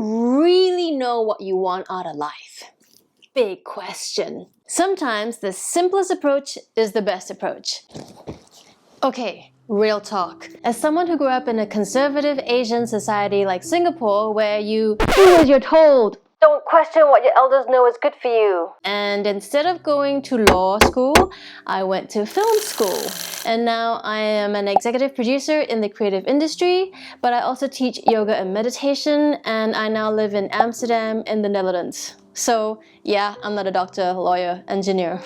really know what you want out of life? Big question. Sometimes the simplest approach is the best approach. Okay, real talk. As someone who grew up in a conservative Asian society like Singapore, where you do as you're told, don't question what your elders know is good for you. And instead of going to law school, I went to film school. And now I am an executive producer in the creative industry, but I also teach yoga and meditation, and I now live in Amsterdam in the Netherlands. So yeah, I'm not a doctor, lawyer, engineer.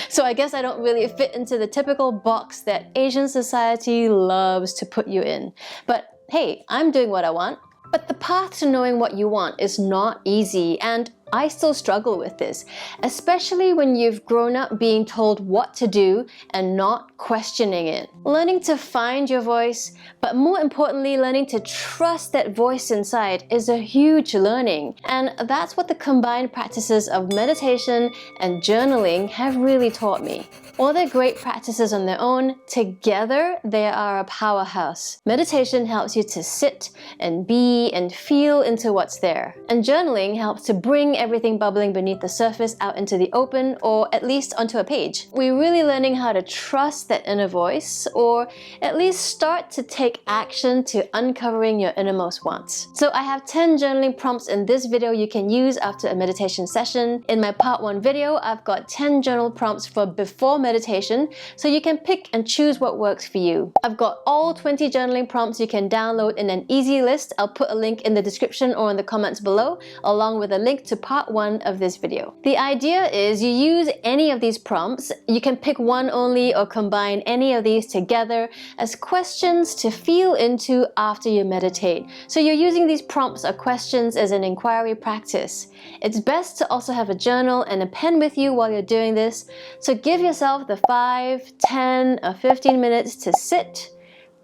So I guess I don't really fit into the typical box that Asian society loves to put you in. But hey, I'm doing what I want. But the path to knowing what you want is not easy, and I still struggle with this, especially when you've grown up being told what to do and not questioning it. Learning to find your voice, but more importantly, learning to trust that voice inside is a huge learning. And that's what the combined practices of meditation and journaling have really taught me. While they're great practices on their own, together they are a powerhouse. Meditation helps you to sit and be and feel into what's there. And journaling helps to bring everything bubbling beneath the surface out into the open, or at least onto a page. We're really learning how to trust that inner voice, or at least start to take action to uncovering your innermost wants. So I have 10 journaling prompts in this video you can use after a meditation session. In my part 1 video, I've got 10 journal prompts for before meditation, so you can pick and choose what works for you. I've got all 20 journaling prompts you can download in an easy list. I'll put a link in the description or in the comments below, along with a link to part 1 of this video. The idea is you use any of these prompts. You can pick one only or combine any of these together as questions to feel into after you meditate. So you're using these prompts or questions as an inquiry practice. It's best to also have a journal and a pen with you while you're doing this, so give yourself the 5, 10, or 15 minutes to sit,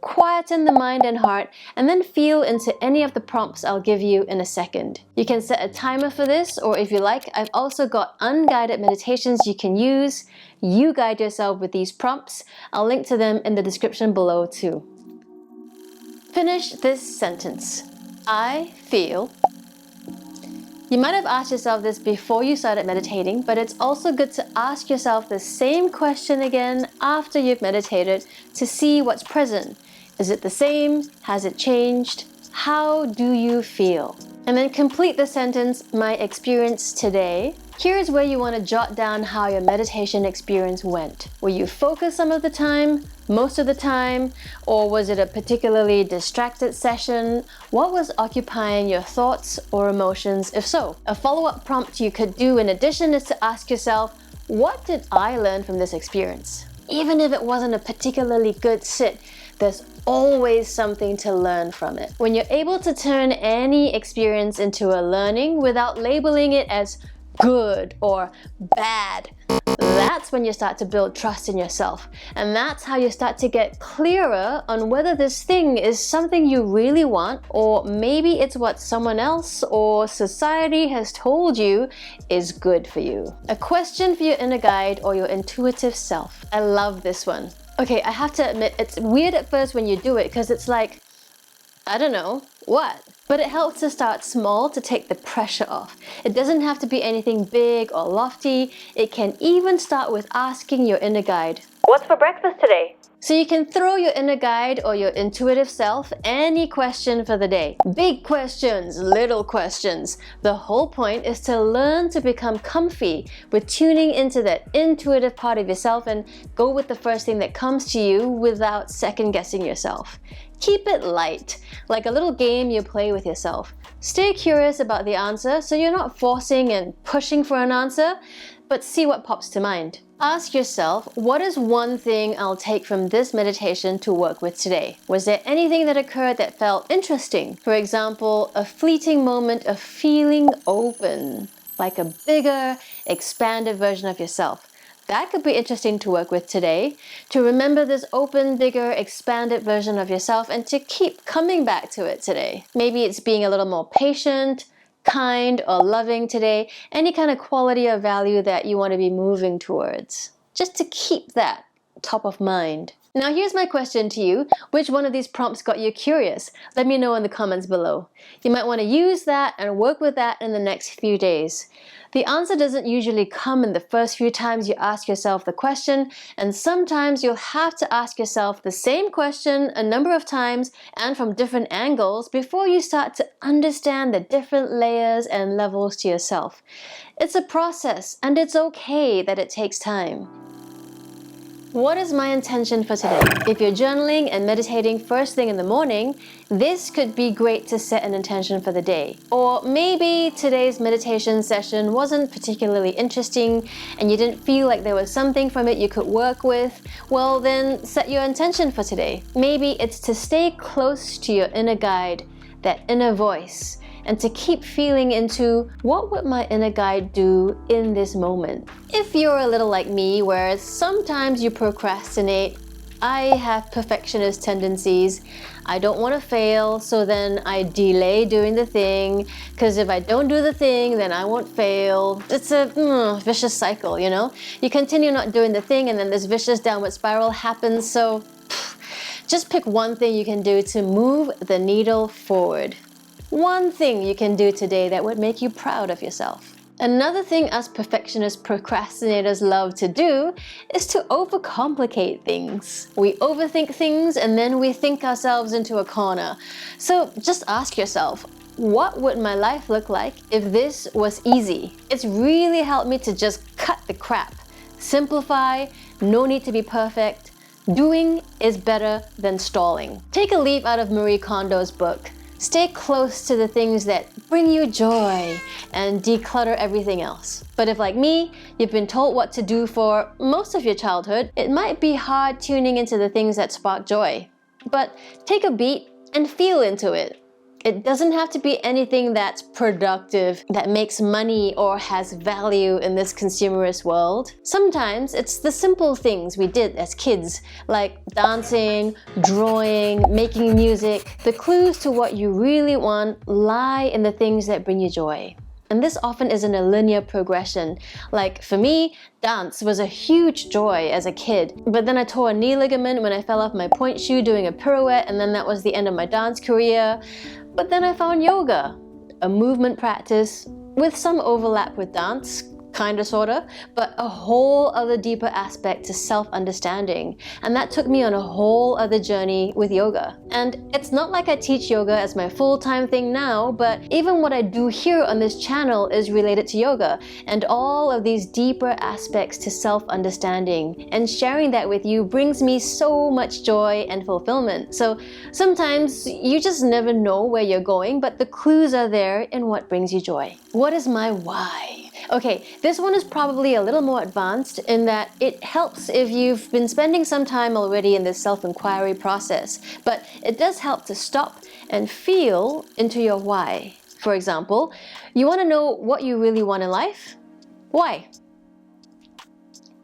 quieten the mind and heart, and then feel into any of the prompts I'll give you in a second. You can set a timer for this, or if you like, I've also got unguided meditations you can use. You guide yourself with these prompts. I'll link to them in the description below too. Finish this sentence. I feel. You might have asked yourself this before you started meditating, but it's also good to ask yourself the same question again after you've meditated to see what's present. Is it the same? Has it changed? How do you feel? And then complete the sentence, my experience today. Here's where you want to jot down how your meditation experience went. Were you focused some of the time, most of the time, or was it a particularly distracted session? What was occupying your thoughts or emotions, if so? A follow-up prompt you could do in addition is to ask yourself, what did I learn from this experience? Even if it wasn't a particularly good sit, there's always something to learn from it. When you're able to turn any experience into a learning without labeling it as good or bad, that's when you start to build trust in yourself. And that's how you start to get clearer on whether this thing is something you really want, or maybe it's what someone else or society has told you is good for you. A question for your inner guide or your intuitive self. I love this one. Okay, I have to admit, it's weird at first when you do it because it's like, I don't know, what? But it helps to start small to take the pressure off. It doesn't have to be anything big or lofty. It can even start with asking your inner guide, what's for breakfast today? So you can throw your inner guide or your intuitive self any question for the day. Big questions, little questions. The whole point is to learn to become comfy with tuning into that intuitive part of yourself and go with the first thing that comes to you without second guessing yourself. Keep it light, like a little game you play with yourself. Stay curious about the answer so you're not forcing and pushing for an answer, but see what pops to mind. Ask yourself, what is one thing I'll take from this meditation to work with today? Was there anything that occurred that felt interesting? For example, a fleeting moment of feeling open, like a bigger, expanded version of yourself. That could be interesting to work with today, to remember this open, bigger, expanded version of yourself and to keep coming back to it today. Maybe it's being a little more patient, kind, or loving today, any kind of quality or value that you want to be moving towards. Just to keep that top of mind. Now here's my question to you. Which one of these prompts got you curious? Let me know in the comments below. You might want to use that and work with that in the next few days. The answer doesn't usually come in the first few times you ask yourself the question, and sometimes you'll have to ask yourself the same question a number of times and from different angles before you start to understand the different layers and levels to yourself. It's a process, and it's okay that it takes time. What is my intention for today? If you're journaling and meditating first thing in the morning, this could be great to set an intention for the day. Or maybe today's meditation session wasn't particularly interesting and you didn't feel like there was something from it you could work with. Well, then set your intention for today. Maybe it's to stay close to your inner guide, that inner voice, and to keep feeling into what would my inner guide do in this moment. If you're a little like me, where sometimes you procrastinate, I have perfectionist tendencies. I don't want to fail, so then I delay doing the thing, because if I don't do the thing, then I won't fail. It's a vicious cycle, you know? You continue not doing the thing, and then this vicious downward spiral happens, so just pick one thing you can do to move the needle forward. One thing you can do today that would make you proud of yourself. Another thing us perfectionist procrastinators love to do is to overcomplicate things. We overthink things and then we think ourselves into a corner. So just ask yourself, what would my life look like if this was easy? It's really helped me to just cut the crap. Simplify, no need to be perfect. Doing is better than stalling. Take a leaf out of Marie Kondo's book. Stay close to the things that bring you joy and declutter everything else. But if, like me, you've been told what to do for most of your childhood, it might be hard tuning into the things that spark joy. But take a beat and feel into it. It doesn't have to be anything that's productive, that makes money or has value in this consumerist world. Sometimes it's the simple things we did as kids, like dancing, drawing, making music. The clues to what you really want lie in the things that bring you joy. And this often isn't a linear progression. Like for me, dance was a huge joy as a kid. But then I tore a knee ligament when I fell off my point shoe doing a pirouette, and then that was the end of my dance career. But then I found yoga, a movement practice with some overlap with dance, kinda sorta, but a whole other deeper aspect to self-understanding. And that took me on a whole other journey with yoga. And it's not like I teach yoga as my full-time thing now, but even what I do here on this channel is related to yoga and all of these deeper aspects to self-understanding. And sharing that with you brings me so much joy and fulfillment. So sometimes you just never know where you're going, but the clues are there in what brings you joy. What is my why? Okay, this one is probably a little more advanced in that it helps if you've been spending some time already in this self-inquiry process, but it does help to stop and feel into your why. For example, you want to know what you really want in life? Why?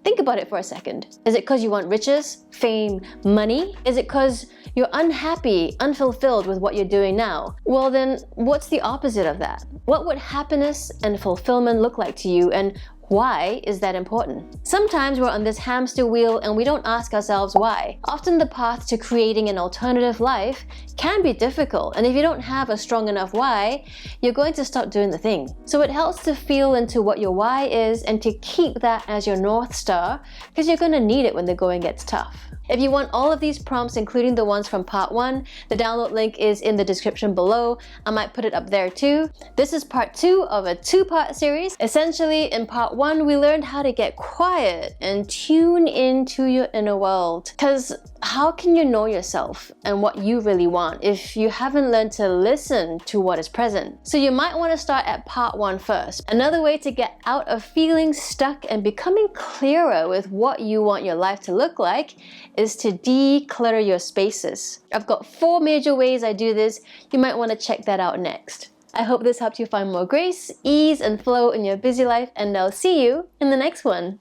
Think about it for a second. Is it because you want riches, fame, money? Is it because you're unhappy, unfulfilled with what you're doing now? Well then, what's the opposite of that? What would happiness and fulfillment look like to you, and why is that important? Sometimes we're on this hamster wheel and we don't ask ourselves why. Often the path to creating an alternative life can be difficult, and if you don't have a strong enough why, you're going to stop doing the thing. So it helps to feel into what your why is and to keep that as your North Star, because you're going to need it when the going gets tough. If you want all of these prompts, including the ones from part 1, the download link is in the description below. I might put it up there too. This is part 2 of a 2-part series. Essentially, in part 1, we learned how to get quiet and tune into your inner world. Because how can you know yourself and what you really want if you haven't learned to listen to what is present? So you might want to start at part 1 first. Another way to get out of feeling stuck and becoming clearer with what you want your life to look like is to declutter your spaces. I've got 4 major ways I do this. You might want to check that out next. I hope this helped you find more grace, ease, and flow in your busy life, and I'll see you in the next one.